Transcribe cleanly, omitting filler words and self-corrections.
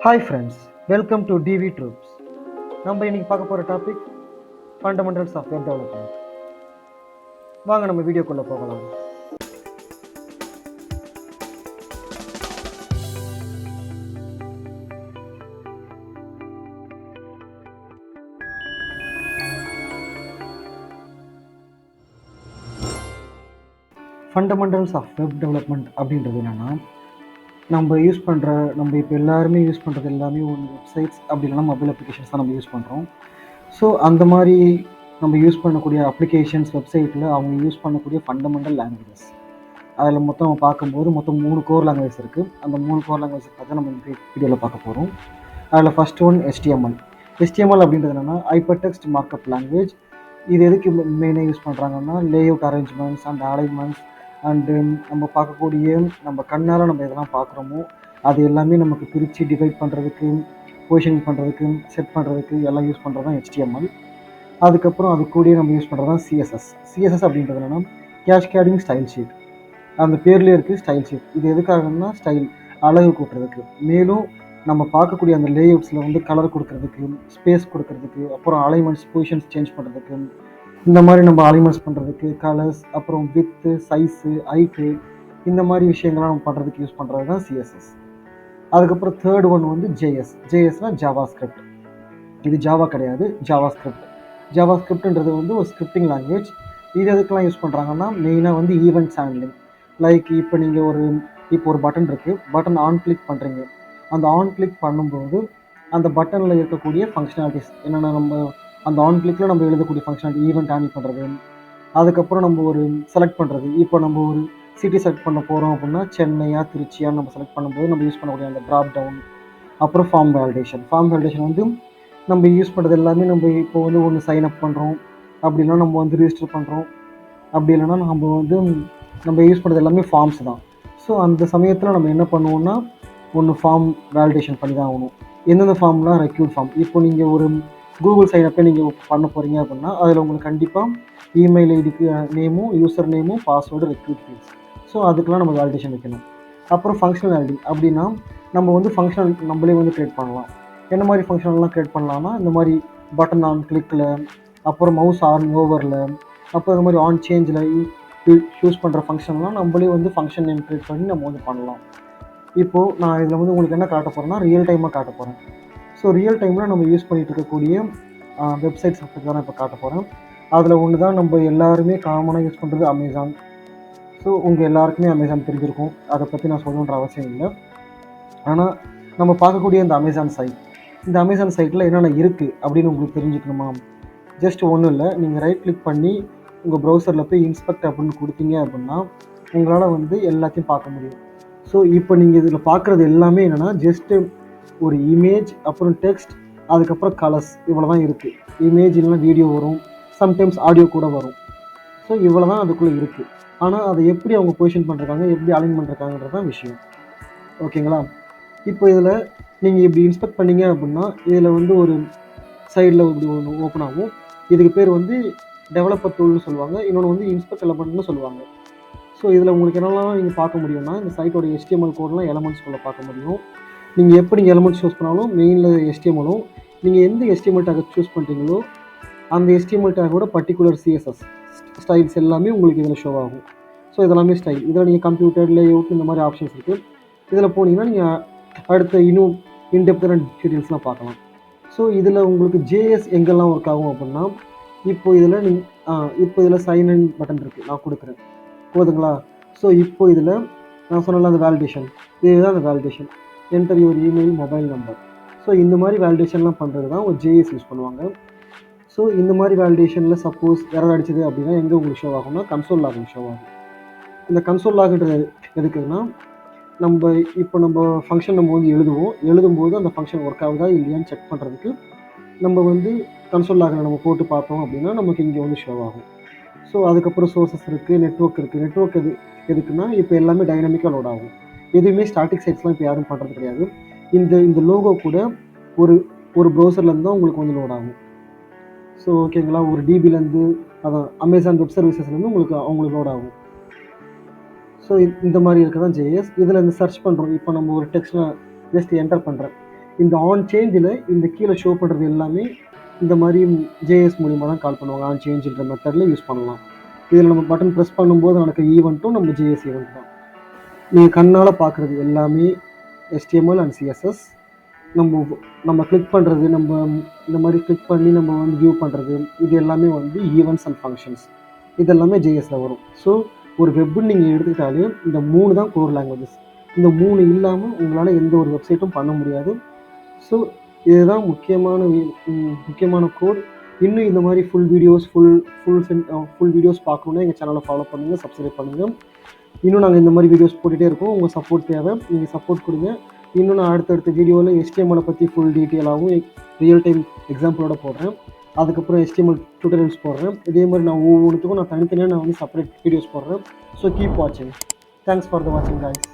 Hi friends, welcome to TV troops. நம்ம இன்னைக்கு பார்க்க போகிற topic fundamentals of web development. வாங்க நம்ம வீடியோக்குள்ளே போகலாம். ஃபண்டமெண்டல்ஸ் ஆஃப் வெப் டெவலப்மெண்ட் அப்படின்றது என்னென்னா, நம்ம இப்போ எல்லாருமே யூஸ் பண்ணுறது எல்லாமே ஒன்று வெப்சைட்ஸ் அப்படி இல்லைனா மொபைல் அப்ளிகேஷன்ஸ் தான் நம்ம யூஸ் பண்ணுறோம். ஸோ அந்த மாதிரி நம்ம யூஸ் பண்ணக்கூடிய அப்ளிகேஷன்ஸ் வெப்சைட்டில் அவங்க யூஸ் பண்ணக்கூடிய ஃபண்டமெண்டல் லாங்குவேஜஸ், அதில் மொத்தம் பார்க்கும்போது மொத்தம் 3 கோர் லாங்குவேஜ் இருக்குது. அந்த 3 கோர் லாங்குவேஜ் பார்த்து நம்ம இந்த வீடியோவில் பார்க்க போகிறோம். அதில் ஃபஸ்ட் ஒன் HTML. HTML அப்படின்றது என்னென்னா ஹைப்பர் டெக்ஸ்ட் மார்க்அப் லாங்குவேஜ். இது எதுக்கு மெயினாக யூஸ் பண்ணுறாங்கன்னா, layout arrangements and alignments and நம்ம பார்க்கக்கூடிய நம்ம கண்ணால் நம்ம எதெல்லாம் பார்க்குறோமோ அது எல்லாமே நமக்கு பிரித்து டிவைட் பண்ணுறதுக்கு, பொசிஷனிங் பண்ணுறதுக்கு, செட் பண்ணுறதுக்கு எல்லாம் யூஸ் பண்ணுறது தான் HTML. அதுக்கப்புறம் அது கூட நம்ம யூஸ் பண்ணுறது தான் சிஎஸ்எஸ் அப்படின்றது என்னென்னா கேஸ்கேடிங் ஸ்டைல் ஷீட். அந்த பேர்லேயே இருக்குது ஸ்டைல் ஷீட். இது எதுக்காகன்னா ஸ்டைல் அழகு கூட்டுறதுக்கு, மேலும் நம்ம பார்க்கக்கூடிய அந்த லேஅவுட்ஸில் வந்து கலர் கொடுக்கறதுக்கு, ஸ்பேஸ் கொடுக்கறதுக்கு, அப்புறம் அலைன்மெண்ட்ஸ் பொசிஷன்ஸ் சேஞ்ச் பண்ணுறதுக்கு, இந்த மாதிரி நம்ம அலைன்மெண்ட்ஸ் பண்ணுறதுக்கு, கலர்ஸ், அப்புறம் வித்து, சைஸு, ஹைட்டு, இந்த மாதிரி விஷயங்கள்லாம் நம்ம பண்ணுறதுக்கு யூஸ் பண்ணுறது தான் சிஎஸ்எஸ். அதுக்கப்புறம் தேர்ட் ஒன் வந்து ஜேஎஸ்னால் ஜாவாஸ்கிரிப்ட். இது ஜாவா கிடையாது, ஜாவாஸ்கிரிப்ட்ன்றது வந்து ஒரு ஸ்கிரிப்டிங் லாங்குவேஜ். இது எதுக்கெல்லாம் யூஸ் பண்ணுறாங்கன்னா, மெயினாக வந்து ஈவெண்ட்ஸ் ஹேண்ட்லிங். லைக் இப்போ நீங்கள் ஒரு பட்டன் இருக்குது, பட்டன் ஆன் கிளிக் பண்ணுறீங்க. அந்த ஆன் கிளிக் பண்ணும்போது அந்த பட்டனில் இருக்கக்கூடிய ஃபங்க்ஷனாலிட்டிஸ் என்னென்னா, நம்ம அந்த ஆன் கிளிக்கில் நம்ம எழுதக்கூடிய ஃபங்க்ஷனாலிட்டி, ஈவெண்ட் ஹேண்டில் பண்ணுறது, அதுக்கப்புறம் நம்ம ஒரு செலக்ட் பண்ணுறது. இப்போ நம்ம ஒரு சிட்டி செலக்ட் பண்ண போகிறோம் அப்படின்னா, சென்னையா திருச்சியா நம்ம செலக்ட் பண்ணும்போது நம்ம யூஸ் பண்ணக்கூடிய அந்த ட்ராப் டவுன். அப்புறம் ஃபார்ம் வேலிடேஷன் வந்து நம்ம யூஸ் பண்ணுறது எல்லாமே, நம்ம இப்போ வந்து ஒன்று சைன் அப் பண்ணுறோம், அப்படி இல்லைனா நம்ம வந்து ரிஜிஸ்டர் பண்ணுறோம், அப்படி இல்லைனா நம்ம யூஸ் பண்ணுறது எல்லாமே ஃபார்ம்ஸ் தான். ஸோ அந்த சமயத்தில் நம்ம என்ன பண்ணுவோம்னா, ஒன்று ஃபார்ம் வேலிடேஷன் பண்ணி தான் ஆகணும். எந்தெந்த ஃபார்ம்லாம் ரெக்யூட் ஃபார்ம். இப்போ நீங்கள் ஒரு கூகுள் சைனப்பை நீங்கள் பண்ண போகிறீங்க அப்படின்னா, அதில் உங்களுக்கு கண்டிப்பாக இமெயில் ஐடிக்கு நேமும், யூசர் நேமும், பாஸ்வேர்டு, ரெக்யூட் ஃபீல்ட்ஸ். ஸோ அதுக்கெலாம் நம்ம வேலிடேஷன் வைக்கணும். அப்புறம் ஃபங்க்ஷனாலிட்டி அப்படின்னா, நம்ம வந்து ஃபங்க்ஷனல் நம்மளே வந்து க்ரியேட் பண்ணலாம். என்ன மாதிரி ஃபங்க்ஷனெலாம் க்ரியேட் பண்ணலாம்னா, இந்த மாதிரி பட்டன் ஆன் கிளிக்கில், அப்புறம் மவுஸ் ஆன் ஓவரில், அப்புறம் இந்த மாதிரி ஆன் சேஞ்சில் யூஸ் பண்ணுற ஃபங்க்ஷன்லாம் நம்மளே வந்து ஃபங்க்ஷன் நேம் க்ரியேட் பண்ணி நம்ம வந்து பண்ணலாம். இப்போது நான் இதில் வந்து உங்களுக்கு என்ன காட்ட போகிறேன்னா, ரியல் டைமாக காட்ட போகிறேன். ஸோ ரியல் டைமில் நம்ம யூஸ் பண்ணிகிட்டு இருக்கக்கூடிய வெப்சைட்ஸ் பற்றி தான் இப்போ காட்ட போகிறேன். அதில் ஒன்று தான் நம்ம எல்லாருமே காமனாக யூஸ் பண்ணுறது அமேசான். ஸோ உங்கள் எல்லாருக்குமே அமேசான் தெரிஞ்சிருக்கும், அதை பற்றி நான் சொல்லணுன்ற அவசியம் இல்லை. ஆனால் நம்ம பார்க்கக்கூடிய இந்த அமேசான் சைட்டில் என்னென்ன இருக்குது அப்படின்னு உங்களுக்கு தெரிஞ்சுக்கணுமா? ஜஸ்ட் ஒன்றும் இல்லை, நீங்கள் ரைட் கிளிக் பண்ணி உங்கள் ப்ரௌசரில் போய் இன்ஸ்பெக்ட் அப்படின்னு கொடுத்தீங்க அப்படின்னா உங்களால் வந்து எல்லாத்தையும் பார்க்க முடியும். ஸோ இப்போ நீங்கள் இதில் பார்க்குறது எல்லாமே என்னென்னா, ஜஸ்ட்டு ஒரு இமேஜ், அப்புறம் டெக்ஸ்ட், அதுக்கப்புறம் கலர்ஸ், இவ்வளோ தான் இருக்குது. இமேஜ் இல்லைனா வீடியோ வரும், சம்டைம்ஸ் ஆடியோ கூட வரும். ஸோ இவ்வளோ தான் அதுக்குள்ளே இருக்குது. ஆனால் அதை எப்படி அவங்க பொசிஷன் பண்ணுறாங்க, எப்படி அலைன் பண்ணுறாங்கன்றது தான் விஷயம். ஓகேங்களா? இப்போ இதில் நீங்கள் இப்படி இன்ஸ்பெக்ட் பண்ணிங்க அப்படின்னா, இதில் வந்து ஒரு சைடில் இப்படி ஒன்று ஓப்பன் ஆகும். இதுக்கு பேர் வந்து டெவலப்பர் டூல்னு சொல்லுவாங்க, இன்னொன்று வந்து இன்ஸ்பெக்ட் எலமெண்ட்னு சொல்லுவாங்க. ஸோ இதில் உங்களுக்கு என்னெல்லாம் நீங்கள் பார்க்க முடியும்னா, இந்த சைட்டோட HTML கோடெலாம் எலமெண்ட்ஸ்குள்ளே பார்க்க முடியும். நீங்கள் எப்படி எலமெண்ட்ஸ் சூஸ் பண்ணாலும் மெயினில் HTML-ம், நீங்கள் எந்த HTML டேக்கை சூஸ் பண்ணுறீங்களோ அந்த HTML டேக்கோட பர்டிகுலர் CSS ஸ்டைல்ஸ் எல்லாமே உங்களுக்கு இதில் ஷோ ஆகும். ஸோ இதெல்லாமே ஸ்டைல். இதில் நீங்கள் கம்ப்யூட்டர், லேஅவுட், இந்த மாதிரி ஆப்ஷன்ஸ் இருக்குது. இதில் போனீங்கன்னா நீங்கள் அடுத்த இன்னும் இன்டெப்த்தான டீட்டெயில்ஸ்லாம் பார்க்கலாம். ஸோ இதில் உங்களுக்கு JS எங்கெல்லாம் ஒர்க் ஆகும் அப்படின்னா, இப்போ இதில் சைன் இன் பட்டன் இருக்குது, நான் கொடுக்குறேன், போதுங்களா? ஸோ இப்போ இதில் நான் சொன்னல அந்த வேலிடேஷன், இதுதான் அந்த validation, enter your email, mobile number. So இந்த மாதிரி வேலிடேஷன்லாம் பண்ணுறது தான் ஒரு JS யூஸ் பண்ணுவாங்க. ஸோ இந்த மாதிரி வேலிடேஷனில் சப்போஸ் எரர் அடிச்சது அப்படின்னா எங்கே உங்களுக்கு ஷோ ஆகும்னா, கன்சோல் லாக் ஷோ ஆகும். இந்த கன்சோல் லாக்ன்றது எதுக்குன்னா, நம்ம ஃபங்க்ஷன் நம்ம வந்து எழுதும்போது அந்த ஃபங்க்ஷன் ஒர்க் ஆகுதா இல்லையான்னு செக் பண்ணுறதுக்கு நம்ம வந்து கன்சோல் லாகில் நம்ம போட்டு பார்த்தோம் அப்படின்னா நமக்கு இங்கே வந்து ஷோ ஆகும். ஸோ அதுக்கப்புறம் சோர்ஸஸ் இருக்குது, நெட்வொர்க் இருக்குது. நெட்வொர்க் எதுக்குன்னா, இப்போ எல்லாமே டைனமிக்காக லோட் ஆகும். எதுவுமே ஸ்டாட்டிக் சைட்ஸ்லாம் இப்போ யாரும் பண்ணுறது கிடையாது. இந்த லோகோ கூட ஒரு ப்ரௌசர்லேருந்து தான் உங்களுக்கு வந்து லோட் ஆகும். ஸோ ஓகேங்களா, ஒரு டிபிலேருந்து, அதான் அமேசான் வெப் சர்வீசஸ்லேருந்து அவங்களுக்கு லோட் ஆகும். ஸோ இந்த மாதிரி இருக்க தான் JS. இதில் இந்த சர்ச் பண்ணுறோம். இப்போ நம்ம ஒரு டெக்ஸ்ட்டில் ஜஸ்ட் என்டர் பண்ணுறேன். இந்த ஆன் சேஞ்சில் இந்த கீழே ஷோ பண்ணுறது எல்லாமே இந்த மாதிரி ஜேஎஸ் மூலிமா தான் கால் பண்ணுவாங்க. ஆன் சேஞ்சுன்ற மெத்தடில் யூஸ் பண்ணலாம். இதில் நம்ம பட்டன் ப்ரெஸ் பண்ணும்போது நடக்கிற ஈவெண்ட்டும் நம்ம ஜேஎஸ் ஈவெண்ட் தான். நீங்கள் கண்ணால் பார்க்குறது எல்லாமே HTML அண்ட் CSS. நம்ம கிளிக் பண்ணுறது, நம்ம இந்த மாதிரி கிளிக் பண்ணி நம்ம வந்து வியூ பண்ணுறது, இது எல்லாமே வந்து ஈவெண்ட்ஸ் அண்ட் ஃபங்க்ஷன்ஸ். இது எல்லாமே ஜேஎஸில் வரும். ஸோ ஒரு வெப்புன்னு நீங்கள் எடுத்துக்கிட்டாலே இந்த 3 தான் கோர் லாங்குவேஜஸ். இந்த 3 இல்லாமல் உங்களால் எந்த ஒரு வெப்சைட்டும் பண்ண முடியாது. ஸோ இதுதான் முக்கியமான கோட். இன்னும் இந்த மாதிரி ஃபுல் வீடியோஸ் பார்க்கணுன்னா எங்கள் சேனலை ஃபாலோ பண்ணுங்கள், சப்ஸ்கிரைப் பண்ணுங்கள். இன்னும் நாங்கள் இந்த மாதிரி வீடியோஸ் போட்டுகிட்டே இருக்கோம். உங்கள் சப்போர்ட் தேவை, நீங்கள் சப்போர்ட் கொடுங்க. இன்னும் நான் அடுத்தடுத்த வீடியோவில் HTML பற்றி ஃபுல் டீட்டெயிலாகவும் ரியல் டைம் எக்ஸாம்பிளோட போடுறேன். அதுக்கப்புறம் HTML டியூட்டோரியல்ஸ் போடுறேன். இதே மாதிரி நான் ஒவ்வொன்றுத்துக்கும் நான் தனித்தனியாக வந்து செப்பரேட் வீடியோஸ் போடுறேன். ஸோ கீப் வாட்சிங். தேங்க்ஸ் ஃபார் த வாட்சிங் guys.